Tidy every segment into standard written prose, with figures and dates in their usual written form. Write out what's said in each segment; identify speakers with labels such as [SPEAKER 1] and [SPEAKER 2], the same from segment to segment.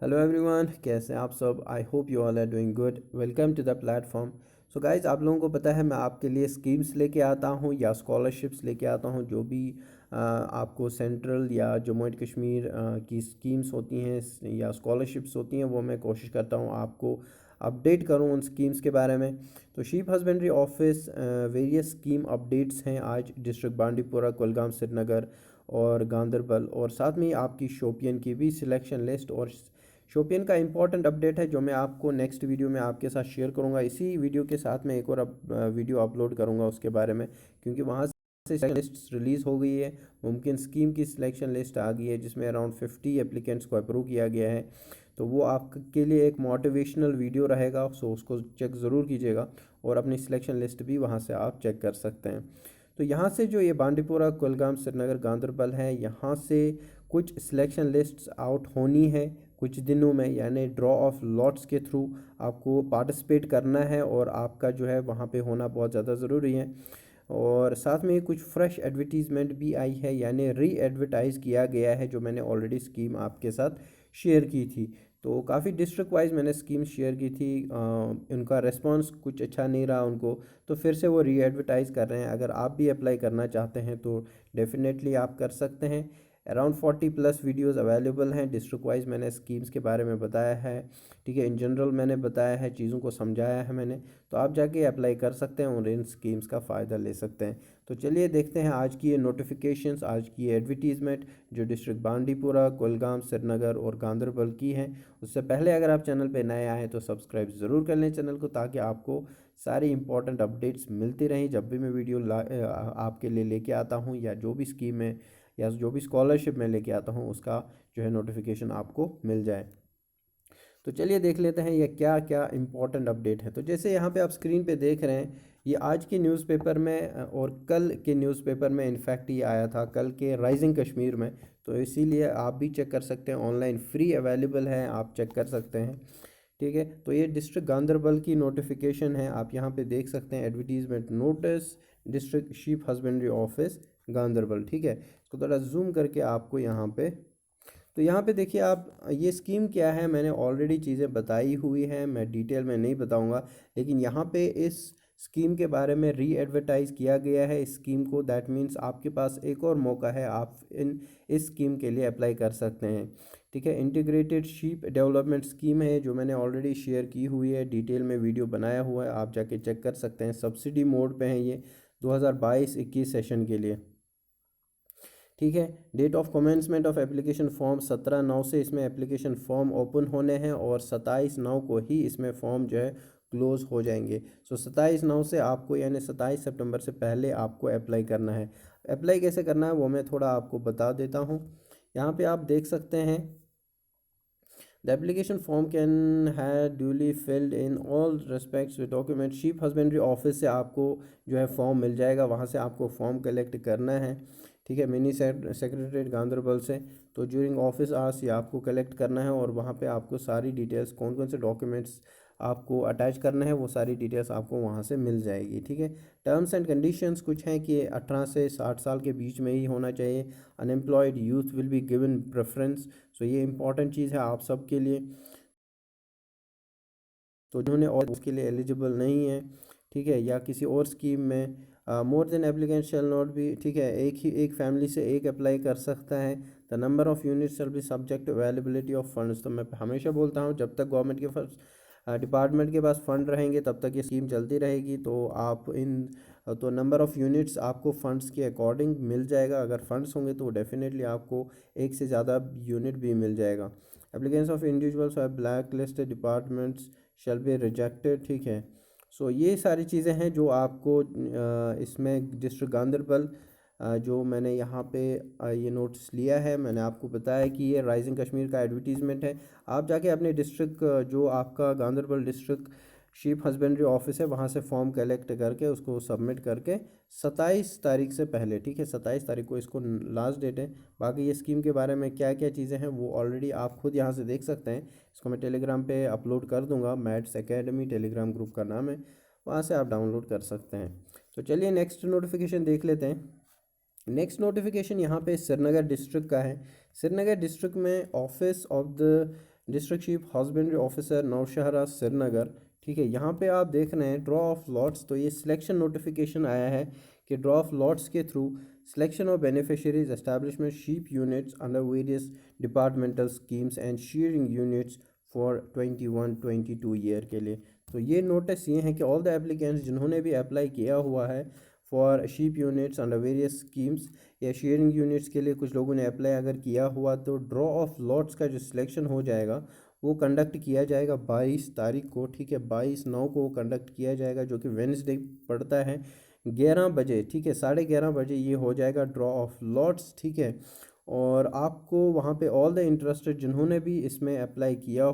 [SPEAKER 1] Hello everyone, कैसे हैं आप सब। I hope you all are doing good. Welcome to the platform. So guys, आप लोगों को पता है मैं आपके लिए स्कीम्स लेके आता हूँ या स्कॉलरशिप्स लेके आता हूँ जो भी आपको सेंट्रल या जम्मू एंड कश्मीर की स्कीम्स होती हैं या स्कॉलरशिप्स होती हैं, वो मैं कोशिश करता हूँ आपको अपडेट करूँ उन स्कीम्स के बारे में। तो sheep husbandry office various scheme updates हैं आज डिस्ट्रिक्ट बांडीपुरा, कुलगाम, श्रीनगर और गांदरबल, और साथ में ही आपकी शोपियन की भी सिलेक्शन लिस्ट और शोपियन का इंपॉर्टेंट अपडेट है जो मैं आपको नेक्स्ट वीडियो में आपके साथ शेयर करूंगा। इसी वीडियो के साथ मैं एक और वीडियो अपलोड करूंगा उसके बारे में, क्योंकि वहाँ से लिस्ट रिलीज़ हो गई है। मुमकिन स्कीम की सिलेक्शन लिस्ट आ गई है जिसमें अराउंड 50 एप्लीकेंट्स को अप्रूव किया गया है। तो वो आपके लिए एक मोटिवेशनल वीडियो रहेगा, सो उसको चेक ज़रूर कीजिएगा और अपनी सिलेक्शन लिस्ट भी वहाँ से आप चेक कर सकते हैं। तो यहाँ से जो ये बांडीपुरा, कुलगाम, श्रीनगर, गांदरबल है, यहाँ से कुछ सिलेक्शन लिस्ट्स आउट होनी है कुछ दिनों में, यानी ड्रॉ ऑफ लॉट्स के थ्रू आपको पार्टिसिपेट करना है और आपका जो है वहाँ पे होना बहुत ज़्यादा ज़रूरी है। और साथ में कुछ फ्रेश एडवर्टीज़मेंट भी आई है, यानी री एडवर्टाइज़ किया गया है जो मैंने ऑलरेडी स्कीम आपके साथ शेयर की थी। तो काफ़ी डिस्ट्रिक्ट वाइज मैंने स्कीम शेयर की थी, उनका रिस्पांस कुछ अच्छा नहीं रहा उनको, तो फिर से वो री एडवर्टाइज़ कर रहे हैं। अगर आप भी अप्लाई करना चाहते हैं तो डेफिनेटली आप कर सकते हैं। अराउंड 40+ वीडियोस अवेलेबल हैं। डिस्ट्रिक्ट वाइज मैंने स्कीम्स के बारे में बताया है, ठीक है। इन जनरल मैंने बताया है, चीज़ों को समझाया है मैंने, तो आप जाके अप्लाई कर सकते हैं और इन स्कीम्स का फ़ायदा ले सकते हैं। तो चलिए देखते हैं आज की ये नोटिफिकेशंस, आज की ये एडवर्टीज़मेंट जो डिस्ट्रिक्ट बांडीपुरा, कुलगाम, श्रीनगर और गांदरबल की हैं। उससे पहले अगर आप चैनल पर नए आए तो सब्सक्राइब ज़रूर कर लें चैनल को, ताकि आपको सारी इंपॉर्टेंट अपडेट्स मिलती रहें जब भी मैं वीडियो आपके लिए लेके आता हूँ, या जो भी स्कीम है या जो भी स्कॉलरशिप मैं लेके आता हूँ उसका जो है नोटिफिकेशन आपको मिल जाए। तो चलिए देख लेते हैं ये क्या क्या इंपॉर्टेंट अपडेट है। तो जैसे यहाँ पे आप स्क्रीन पे देख रहे हैं, ये आज के न्यूज़पेपर में और कल के न्यूज़पेपर में इनफैक्ट ये आया था, कल के राइजिंग कश्मीर में। तो इसीलिए आप भी चेक कर सकते हैं, ऑनलाइन फ्री अवेलेबल है, आप चेक कर सकते हैं, ठीक है। तो ये डिस्ट्रिक्ट गांदरबल की नोटिफिकेशन है, आप यहाँ पे देख सकते हैं advertisement notice, district sheep husbandry office Ganderbal, ठीक है। इसको थोड़ा जूम करके आपको यहाँ पे, तो यहाँ पे देखिए आप, ये स्कीम क्या है मैंने ऑलरेडी चीज़ें बताई हुई हैं, मैं डिटेल में नहीं बताऊँगा, लेकिन यहाँ पे इस स्कीम के बारे में री एडवर्टाइज़ किया गया है इस स्कीम को। दैट मीन्स आपके पास एक और मौका है, आप इस स्कीम के लिए अप्लाई कर सकते हैं, ठीक है। इंटीग्रेटेड शीप डेवलपमेंट स्कीम है जो मैंने ऑलरेडी शेयर की हुई है, डिटेल में वीडियो बनाया हुआ है, आप जाके चेक कर सकते हैं। सब्सिडी मोड पे है ये 2022-21 सेशन के लिए, ठीक है। Date of commencement of application form 17/9 से इसमें एप्लीकेशन फॉर्म ओपन होने हैं और 27/9 को ही इसमें फॉर्म जो है क्लोज़ हो जाएंगे। सो 27/9 से आपको, यानी 27 सितंबर से पहले आपको अप्लाई करना है। अप्लाई कैसे करना है वो मैं थोड़ा आपको बता देता हूँ। यहाँ पे आप देख सकते हैं, द एप्लीकेशन फॉर्म कैन है duly filled in all respects with document. Sheep husbandry office से आपको जो है फॉर्म मिल जाएगा, वहाँ से आपको फॉर्म कलेक्ट करना है, ठीक है। मिनी सेक्रेटरीट गांदरबल से, तो ज्यूरिंग ऑफिस आवर्स ये आपको कलेक्ट करना है और वहाँ पे आपको सारी डिटेल्स, कौन कौन से डॉक्यूमेंट्स आपको अटैच करना है, वो सारी डिटेल्स आपको वहाँ से मिल जाएगी, ठीक है। टर्म्स एंड कंडीशंस कुछ हैं कि 18 से 60 साल के बीच में ही होना चाहिए। Unemployed youth will be given preference, so ये इंपॉर्टेंट चीज़ है आप सब के लिए। तो जिन्होंने और उसके लिए एलिजिबल नहीं है, ठीक है, या किसी और स्कीम में more than applicant shall not be, ठीक है, एक फैमिली से एक अप्लाई कर सकता है। The number of units shall be subject to availability of funds. तो मैं हमेशा बोलता हूँ जब तक गवर्नमेंट के डिपार्टमेंट के पास फंड रहेंगे तब तक ये स्कीम चलती रहेगी। तो आप तो नंबर ऑफ़ यूनिट्स आपको फ़ंड्स के अकॉर्डिंग मिल जाएगा, अगर फंड्स होंगे तो डेफिनेटली आपको एक से ज़्यादा यूनिट भी मिल जाएगा। एप्लीकेंट्स ऑफ इंडिविजुअल्स और black listed departments shall be rejected, ठीक है। सो ये सारी चीज़ें हैं जो आपको इसमें डिस्ट्रिक्ट गांदरबल जो मैंने यहाँ पे ये नोट्स लिया है, मैंने आपको बताया कि ये राइजिंग कश्मीर का एडवर्टीज़मेंट है। आप जाके अपने डिस्ट्रिक्ट जो आपका Ganderbal district sheep husbandry office है वहाँ से फॉर्म कलेक्ट करके उसको सबमिट करके 27 तारीख से पहले, ठीक है, 27 तारीख को इसको लास्ट डेट है। बाकी ये स्कीम के बारे में क्या क्या चीज़ें हैं वो ऑलरेडी आप खुद यहाँ से देख सकते हैं, इसको मैं टेलीग्राम पे अपलोड कर दूंगा, मैथ्स एकेडमी टेलीग्राम ग्रुप का नाम है, वहाँ से आप डाउनलोड कर सकते हैं। तो चलिए नेक्स्ट नोटिफिकेशन देख लेते हैं। नेक्स्ट नोटिफिकेशन यहाँ पे श्रीनगर डिस्ट्रिक्ट का है। श्रीनगर डिस्ट्रिक्ट में office of the district sheep husbandry officer Nowshera Srinagar. ठीक है, यहाँ पे आप देख रहे हैं ड्रॉ ऑफ लॉट्स, तो ये सिलेक्शन नोटिफिकेशन आया है कि ड्रॉ ऑफ लॉट्स के through selection of beneficiaries establishment sheep units under various departmental schemes and shearing units for 21-22 year के लिए। तो ये नोटिस ये है कि ऑल द एप्लीकेंट्स जिन्होंने भी अप्लाई किया हुआ है for sheep units under various schemes या शेयरिंग यूनिट्स के लिए कुछ लोगों ने अप्लाई अगर किया हुआ, तो ड्रॉ ऑफ लॉट्स का जो सिलेक्शन हो जाएगा वो कंडक्ट किया जाएगा 22 तारीख को। ठीक है, 22/9 को वो कंडक्ट किया जाएगा, जो कि वेडनेसडे पड़ता है 11 बजे। ठीक है, 11:30 बजे ये हो जाएगा ड्रॉ ऑफ लॉट्स। ठीक है, और आपको वहाँ पे ऑल द इंटरेस्टेड जिन्होंने भी इसमें अप्लाई किया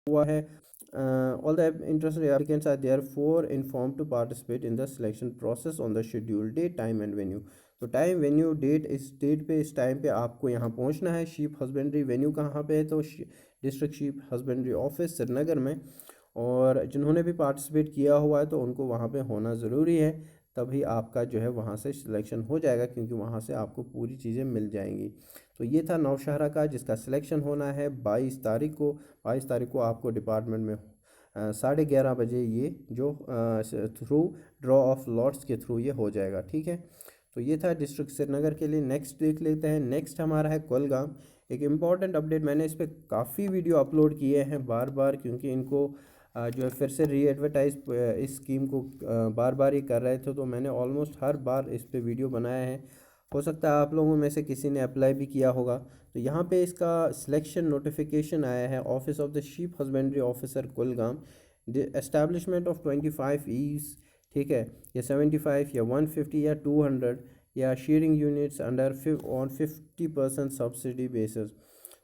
[SPEAKER 1] हुआ है, all the interested applicants are therefore informed to participate in the selection process on the scheduled date, time and venue। तो टाइम वेन्यू डेट, इस डेट पे इस टाइम पे आपको यहाँ पहुँचना है। शीप हस्बेंड्री वेन्यू कहाँ पे है, तो district sheep husbandry office Srinagar में। और जिन्होंने भी पार्टिसिपेट किया हुआ है तो उनको वहाँ पे होना ज़रूरी है, तभी आपका जो है वहाँ से सिलेक्शन हो जाएगा, क्योंकि वहाँ से आपको पूरी चीज़ें मिल जाएंगी। तो ये था नौशहरा का, जिसका सिलेक्शन होना है 22 तारीख को। 22 तारीख को आपको डिपार्टमेंट में 11:30 बजे ये जो थ्रू ड्रॉ ऑफ लॉट्स के थ्रू ये हो जाएगा। ठीक है, तो ये था डिस्ट्रिक्ट श्रीनगर के लिए। नेक्स्ट देख लेते हैं, नेक्स्ट हमारा है कुलगाम। एक इम्पॉर्टेंट अपडेट, मैंने इस पर काफ़ी वीडियो अपलोड किए हैं बार बार, क्योंकि इनको जो है फिर से री एडवर्टाइज इस स्कीम को बार बार ही कर रहे थे, तो मैंने ऑलमोस्ट हर बार इस पे वीडियो बनाया है। हो सकता है आप लोगों में से किसी ने अप्लाई भी किया होगा। तो यहाँ पे इसका सिलेक्शन नोटिफिकेशन आया है, office of the sheep husbandry officer Kulgam, establishment of 25 ewes. ठीक है, या 75 या 150 या 200 या sharing units under on 50% subsidy basis.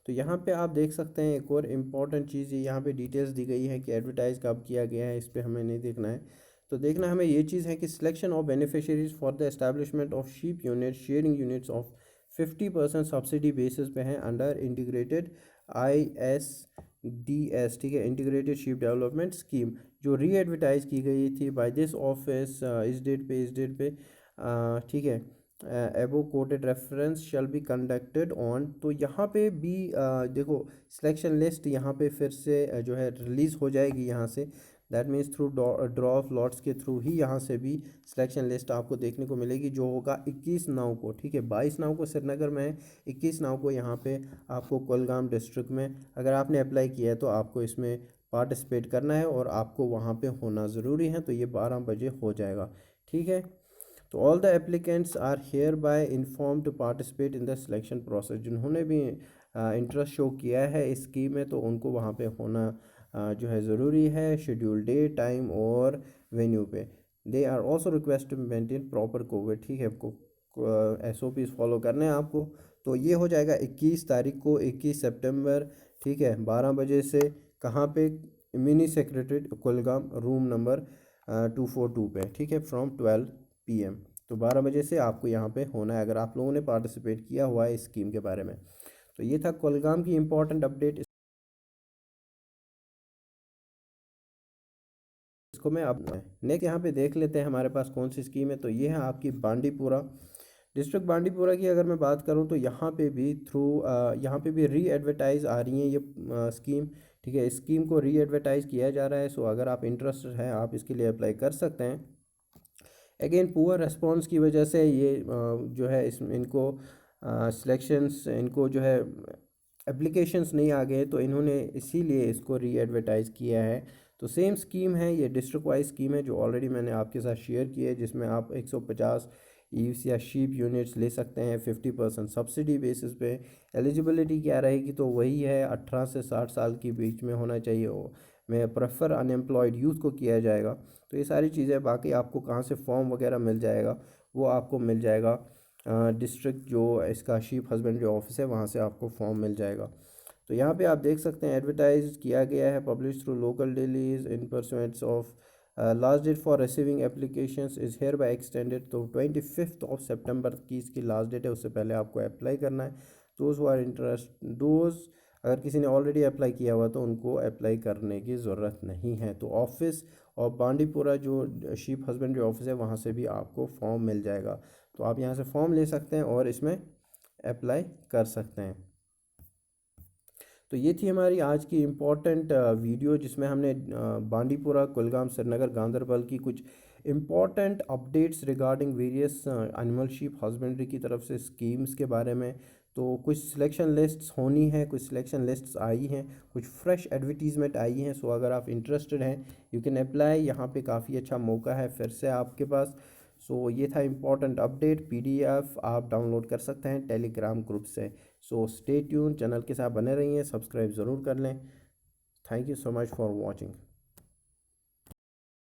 [SPEAKER 1] तो यहाँ पे आप देख सकते हैं एक और इम्पॉर्टेंट चीज़, यहाँ पे डिटेल्स दी गई है कि एडवर्टाइज कब किया गया है, इस पर हमें नहीं देखना है। तो देखना हमें ये चीज़ है कि selection of beneficiaries for the establishment of sheep unit sharing units of 50% subsidy basis पे हैं अंडर इंटीग्रेटेड ISDS। ठीक है, इंटीग्रेटेड शिप डेवलपमेंट स्कीम, जो री एडवर्टाइज की गई थी बाय दिस ऑफिस इस डेट पे। ठीक है, एबो coated reference shall be conducted on. तो यहाँ पे भी देखो सिलेक्शन लिस्ट यहाँ पे फिर से जो है रिलीज़ हो जाएगी यहाँ से। That means through draw of lots के थ्रू ही यहाँ से भी सिलेक्शन लिस्ट आपको देखने को मिलेगी, जो होगा 21/9 को। ठीक है, 22/9 को श्रीनगर में है, 21/9 को यहाँ पे आपको कुलगाम डिस्ट्रिक्ट में। अगर आपने अप्लाई किया है तो आपको इसमें पार्टिसिपेट करना है और आपको वहाँ पे होना ज़रूरी है। तो ये 12 बजे हो जाएगा। ठीक है, तो all the applicants are hereby inform to participate in the selection process. जिन्होंने भी इंटरेस्ट शो किया है इस स्कीम में, तो उनको वहाँ पे होना जो है ज़रूरी है, शेड्यूल डे, टाइम और वेन्यू पे। They are also request to maintain proper covid. ठीक है, SOPs फॉलो करने हैं आपको। तो ये हो जाएगा 21 तारीख को, 21 सितंबर। ठीक है, 12 बजे से कहाँ पे, mini secretariat Kulgam, room number 242 पे। ठीक है, फ्रॉम 12 PM। तो 12 बजे से आपको यहाँ पे होना है, अगर आप लोगों ने पार्टिसिपेट किया हुआ है इस स्कीम के बारे में। तो ये था कुलगाम की इम्पोर्टेंट अपडेट। इसको मैं अब नेक्स्ट यहाँ पे देख लेते हैं हमारे पास कौन सी स्कीम है। तो ये है आपकी बांडीपुरा डिस्ट्रिक्ट। बांडीपुरा की अगर मैं बात करूँ तो यहाँ पे भी थ्रू यहाँ पे भी री एडवर्टाइज आ रही है ये स्कीम। ठीक है, इस स्कीम को री एडवर्टाइज किया जा रहा है। सो अगर आप इंटरेस्टेड हैं आप इसके लिए अप्लाई कर सकते हैं। अगेन पुअर रेस्पॉन्स की वजह से ये जो है इस इनको सिलेक्शंस, इनको जो है एप्लीकेशंस नहीं आ गए, तो इन्होंने इसीलिए इसको री एडवर्टाइज़ किया है। तो सेम स्कीम है, ये डिस्ट्रिक्ट वाइज स्कीम है जो ऑलरेडी मैंने आपके साथ शेयर की है, जिसमें आप 150 ईव्स या शीप यूनिट्स ले सकते हैं 50% सब्सिडी बेसिस पे। एलिजिबिलिटी क्या रहेगी, तो वही है 18 से 60 साल के बीच में होना चाहिए। मैं प्रेफर अनएम्प्लॉयड यूथ को किया जाएगा। तो ये सारी चीज़ें, बाकी आपको कहाँ से फॉर्म वगैरह मिल जाएगा, वो आपको मिल जाएगा डिस्ट्रिक्ट जो इसका शीप हस्बेंड्री ऑफिस है वहाँ से आपको फॉर्म मिल जाएगा। तो यहाँ पे आप देख सकते हैं एडवर्टाइज किया गया है, publish through local dailies in pursuance of last date for receiving applications is hereby extended. तो 25 सितंबर की इसकी लास्ट डेट है, उससे पहले आपको अप्लाई करना है। Those who are interest those, अगर किसी ने ऑलरेडी अप्लाई किया हुआ तो उनको अप्लाई करने की ज़रूरत नहीं है। तो ऑफिस और बांडीपुरा जो शीप हस्बेंड्री ऑफिस है वहाँ से भी आपको फॉर्म मिल जाएगा। तो आप यहाँ से फॉर्म ले सकते हैं और इसमें अप्लाई कर सकते हैं। तो ये थी हमारी आज की इम्पोर्टेंट वीडियो, जिसमें हमने बांडीपुरा, कुलगाम, श्रीनगर, गांदरबल की कुछ important updates regarding various animal sheep husbandry की तरफ से स्कीम्स के बारे में। तो कुछ सिलेक्शन लिस्ट्स होनी है, कुछ सिलेक्शन लिस्ट्स आई हैं, कुछ फ्रेश एडवर्टीज़मेंट आई हैं। सो अगर आप इंटरेस्टेड हैं, यू कैन अप्लाई। यहाँ पे काफ़ी अच्छा मौका है फिर से आपके पास। सो ये था इम्पोर्टेंट अपडेट। पीडीएफ आप डाउनलोड कर सकते हैं टेलीग्राम ग्रुप से। सो स्टे ट्यून, चैनल के साथ बने रहिए, सब्सक्राइब ज़रूर कर लें। Thank you so much for watching.